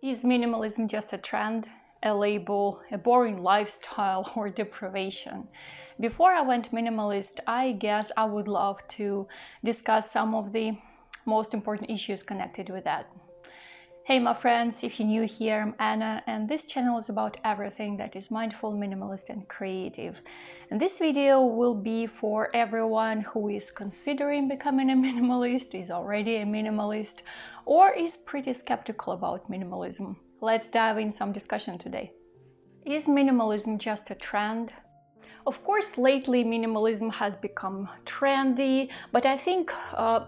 Is minimalism just a trend, a label, a boring lifestyle, or deprivation? Before I went minimalist, I guess I would love to discuss some of the most important issues connected with that. Hey my friends, if you're new here, I'm Anna, and this channel is about everything that is mindful, minimalist and creative. And this video will be for everyone who is considering becoming a minimalist, is already a minimalist, or is pretty skeptical about minimalism. Let's dive in some discussion today. Is minimalism just a trend? Of course, lately minimalism has become trendy, but I think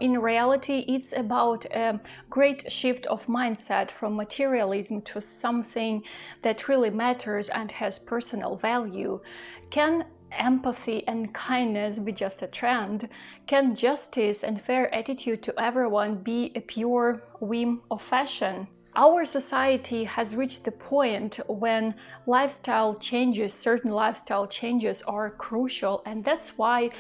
in reality it's about a great shift of mindset from materialism to something that really matters and has personal value. Can empathy and kindness be just a trend? Can justice and fair attitude to everyone be a pure whim of fashion? Our society has reached the point when certain lifestyle changes are crucial, and that's why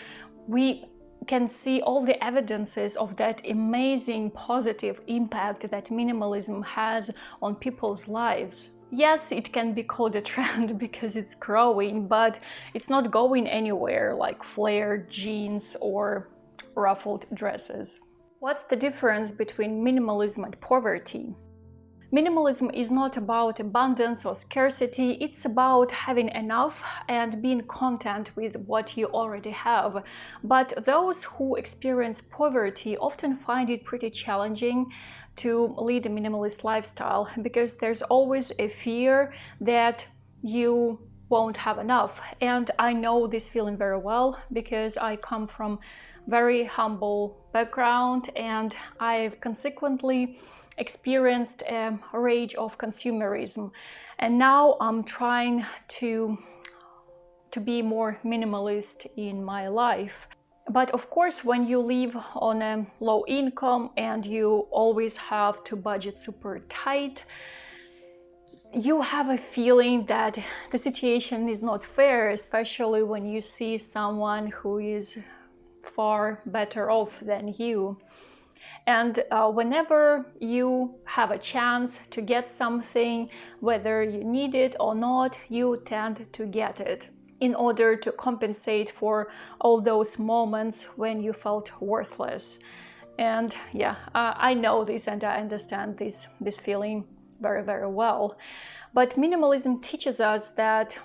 we can see all the evidences of that amazing positive impact that minimalism has on people's lives. Yes, it can be called a trend because it's growing, but it's not going anywhere like flared jeans or ruffled dresses. What's the difference between minimalism and poverty? Minimalism is not about abundance or scarcity, it's about having enough and being content with what you already have. But those who experience poverty often find it pretty challenging to lead a minimalist lifestyle because there's always a fear that you won't have enough. And I know this feeling very well because I come from very humble background and I've consequently experienced a rage of consumerism, and now I'm trying to be more minimalist in my life. But of course, when you live on a low income and you always have to budget super tight, you have a feeling that the situation is not fair, especially when you see someone who is far better off than you. And whenever you have a chance to get something, whether you need it or not, you tend to get it in order to compensate for all those moments when you felt worthless. And yeah, I know this and I understand this feeling very, very well. But minimalism teaches us that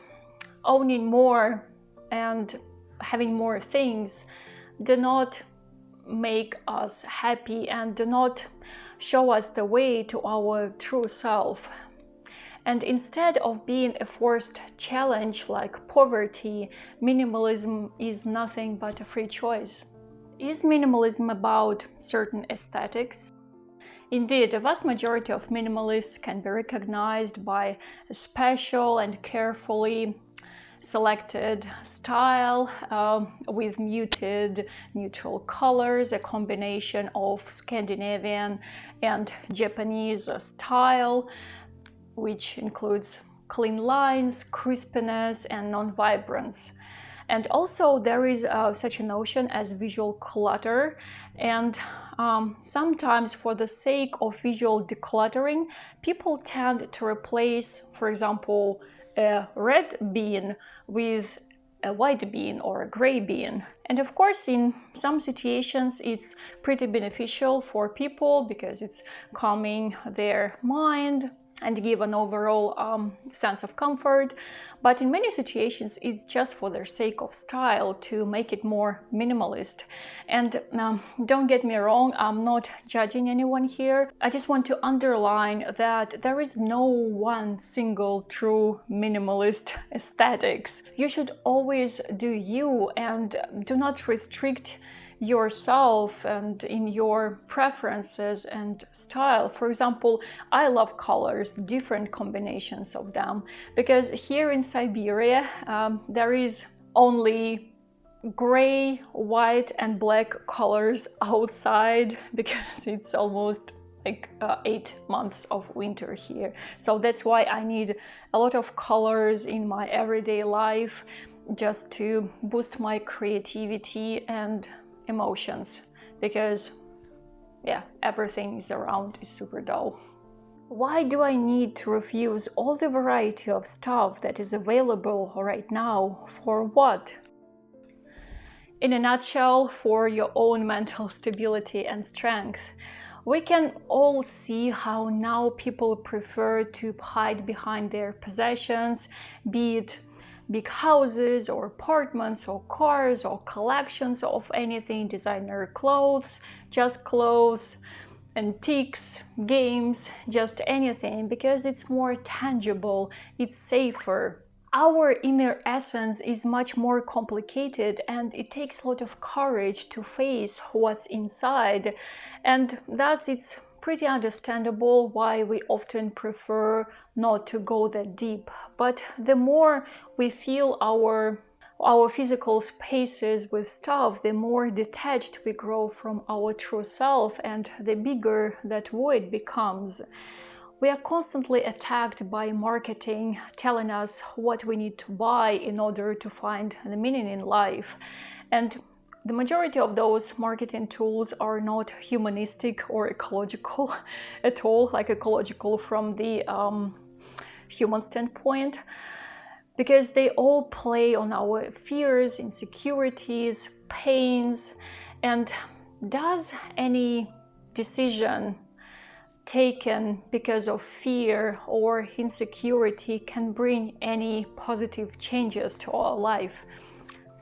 owning more and having more things do not make us happy and do not show us the way to our true self. And instead of being a forced challenge like poverty, minimalism is nothing but a free choice. Is minimalism about certain aesthetics? Indeed, the vast majority of minimalists can be recognized by a special and carefully selected style with muted neutral colors, a combination of Scandinavian and Japanese style, which includes clean lines, crispness and non-vibrance. And also there is such a notion as visual clutter, and sometimes for the sake of visual decluttering, people tend to replace, for example, a red bean with a white bean or a gray bean. And of course, in some situations, it's pretty beneficial for people because it's calming their mind and give an overall sense of comfort. But in many situations, it's just for their sake of style to make it more minimalist. And don't get me wrong, I'm not judging anyone here. I just want to underline that there is no one single true minimalist aesthetics. You should always do you and do not restrict yourself and in your preferences and style. For example, I love colors, different combinations of them, because here in Siberia there is only gray, white and black colors outside because it's almost like 8 months of winter here. So that's why I need a lot of colors in my everyday life just to boost my creativity and emotions, because yeah, everything is around is super dull. Why do I need to refuse all the variety of stuff that is available right now? For what? In a nutshell, for your own mental stability and strength. We can all see how now people prefer to hide behind their possessions, be it big houses or apartments or cars or collections of anything, designer clothes, just clothes, antiques, games, just anything, because it's more tangible, it's safer. Our inner essence is much more complicated, and it takes a lot of courage to face what's inside, and thus it's pretty understandable why we often prefer not to go that deep. But the more we fill our physical spaces with stuff, the more detached we grow from our true self, and the bigger that void becomes. We are constantly attacked by marketing, telling us what we need to buy in order to find the meaning in life. And the majority of those marketing tools are not humanistic or ecological at all, like ecological from the human standpoint, because they all play on our fears, insecurities, pains. And does any decision taken because of fear or insecurity can bring any positive changes to our life?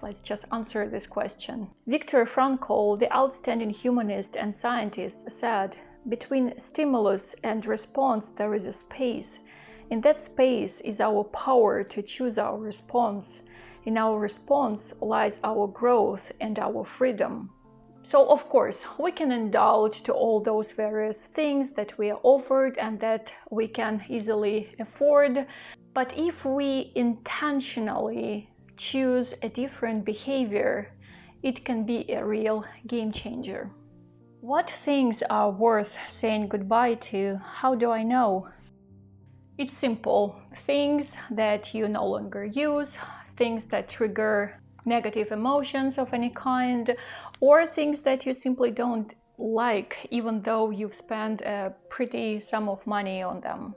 Let's just answer this question. Viktor Frankl, the outstanding humanist and scientist, said, "Between stimulus and response there is a space. In that space is our power to choose our response. In our response lies our growth and our freedom." So, of course, we can indulge to all those various things that we are offered and that we can easily afford. But if we intentionally choose a different behavior, it can be a real game changer. What things are worth saying goodbye to? How do I know? It's simple. Things that you no longer use, things that trigger negative emotions of any kind, or things that you simply don't like, even though you've spent a pretty sum of money on them.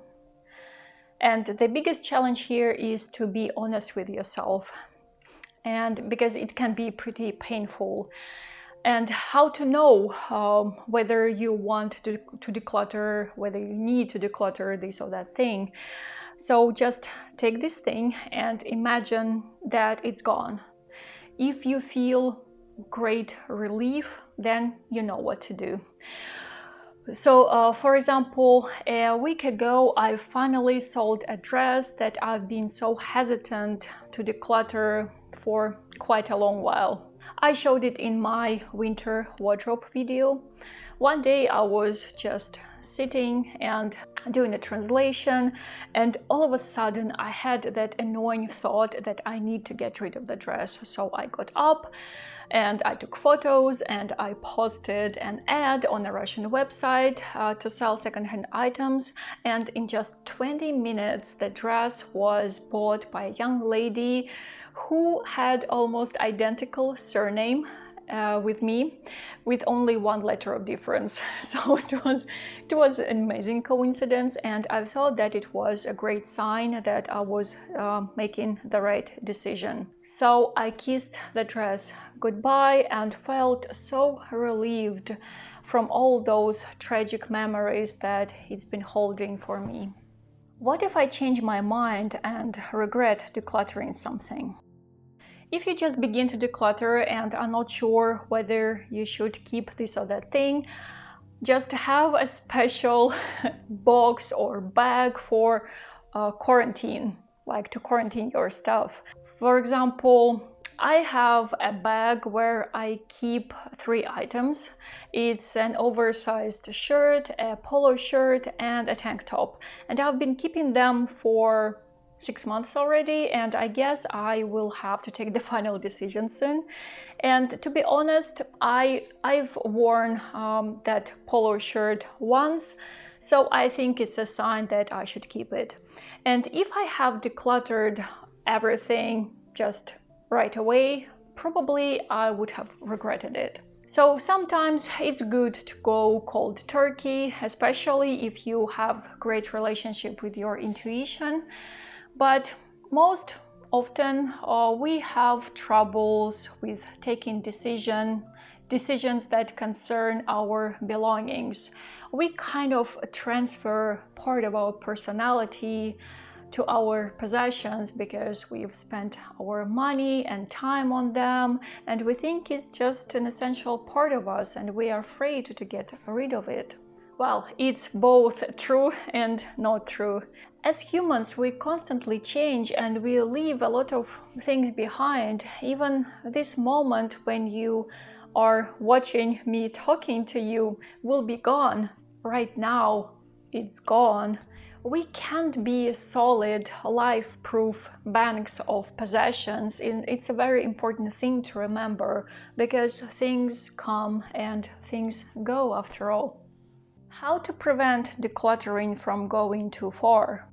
And the biggest challenge here is to be honest with yourself, and because it can be pretty painful. And how to know whether you want to declutter, whether you need to declutter this or that thing. So just take this thing and imagine that it's gone. If you feel great relief, then you know what to do. So, for example, a week ago, I finally sold a dress that I've been so hesitant to declutter for quite a long while. I showed it in my winter wardrobe video. One day I was just sitting and doing a translation, and all of a sudden I had that annoying thought that I need to get rid of the dress. So I got up and I took photos and I posted an ad on a Russian website to sell secondhand items, and in just 20 minutes the dress was bought by a young lady who had almost identical surname with me, with only one letter of difference. So it was an amazing coincidence, and I thought that it was a great sign that I was making the right decision. So I kissed the dress goodbye and felt so relieved from all those tragic memories that it's been holding for me. What if I change my mind and regret decluttering something? If you just begin to declutter and are not sure whether you should keep this or that thing, just have a special box or bag for quarantine, like to quarantine your stuff. For example, I have a bag where I keep 3 items. It's an oversized shirt, a polo shirt, and a tank top. And I've been keeping them for 6 months already, and I guess I will have to take the final decision soon. And to be honest, I've worn that polo shirt once, so I think it's a sign that I should keep it. And if I have decluttered everything just right away, probably I would have regretted it. So sometimes it's good to go cold turkey, especially if you have great relationship with your intuition. But most often we have troubles with taking decisions that concern our belongings. We kind of transfer part of our personality to our possessions because we've spent our money and time on them, and we think it's just an essential part of us and we are afraid to get rid of it. Well, it's both true and not true. As humans, we constantly change and we leave a lot of things behind. Even this moment when you are watching me talking to you will be gone. Right now, it's gone. We can't be solid, life-proof banks of possessions. It's a very important thing to remember because things come and things go after all. How to prevent decluttering from going too far?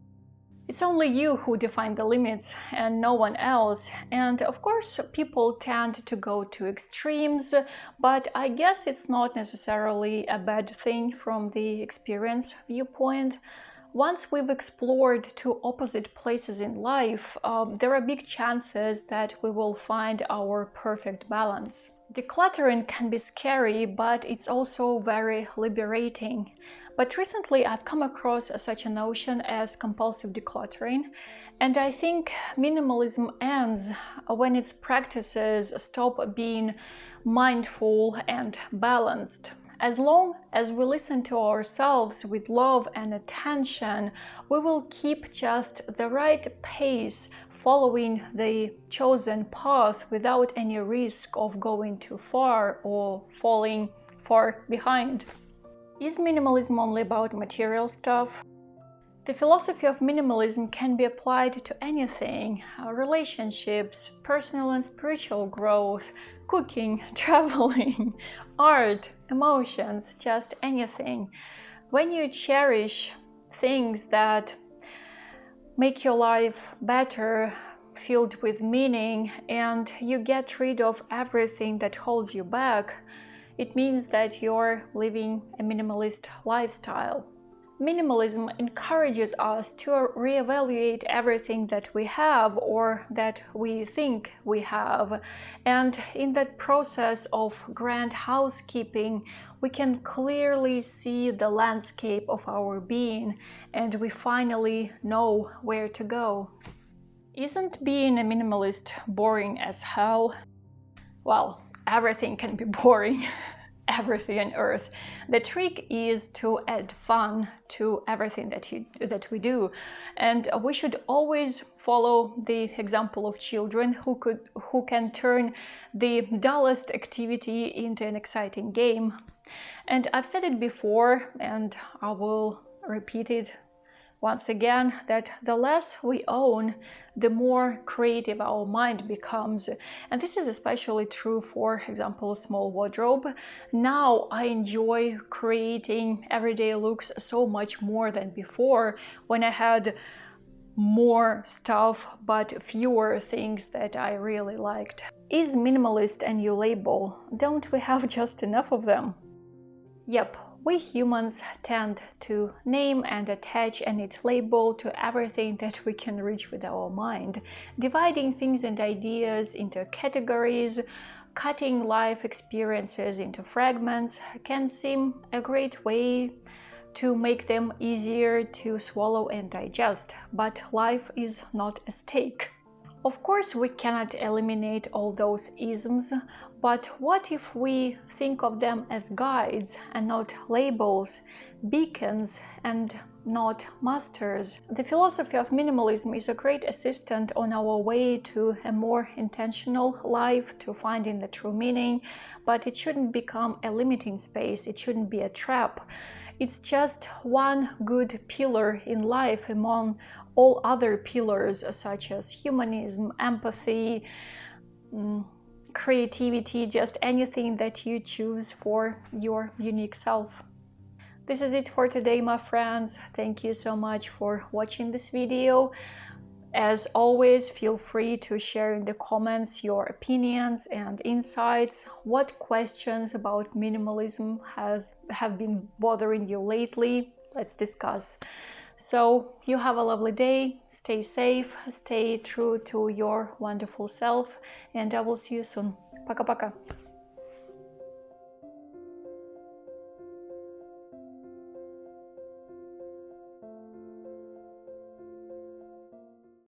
It's only you who define the limits and no one else. And of course, people tend to go to extremes, but I guess it's not necessarily a bad thing from the experience viewpoint. Once we've explored two opposite places in life, there are big chances that we will find our perfect balance. Decluttering can be scary, but it's also very liberating. But recently I've come across such a notion as compulsive decluttering, and I think minimalism ends when its practices stop being mindful and balanced. As long as we listen to ourselves with love and attention, we will keep just the right pace, following the chosen path without any risk of going too far or falling far behind. Is minimalism only about material stuff? The philosophy of minimalism can be applied to anything: relationships, personal and spiritual growth, cooking, traveling, art, emotions, just anything. When you cherish things that make your life better, filled with meaning, and you get rid of everything that holds you back, it means that you're living a minimalist lifestyle. Minimalism encourages us to reevaluate everything that we have or that we think we have. And in that process of grand housekeeping, we can clearly see the landscape of our being and we finally know where to go. Isn't being a minimalist boring as hell? Well, everything can be boring. Everything on earth. The trick is to add fun to everything that we do, and we should always follow the example of children who can turn the dullest activity into an exciting game. And I've said it before, and I will repeat it once again, that the less we own, the more creative our mind becomes. And this is especially true, for example, a small wardrobe. Now I enjoy creating everyday looks so much more than before, when I had more stuff but fewer things that I really liked. Is minimalist a new label? Don't we have just enough of them? Yep. We humans tend to name and attach a neat label to everything that we can reach with our mind, dividing things and ideas into categories. Cutting life experiences into fragments can seem a great way to make them easier to swallow and digest, but life is not a steak. Of course, we cannot eliminate all those isms, but what if we think of them as guides and not labels, beacons and not masters? The philosophy of minimalism is a great assistant on our way to a more intentional life, to finding the true meaning, but it shouldn't become a limiting space, it shouldn't be a trap. It's just one good pillar in life among all other pillars such as humanism, empathy, creativity, just anything that you choose for your unique self. This is it for today, my friends. Thank you so much for watching this video. As always, feel free to share in the comments your opinions and insights. What questions about minimalism have been bothering you lately? Let's discuss. So you have a lovely day, stay safe, stay true to your wonderful self, and I will see you soon. Пока-пока.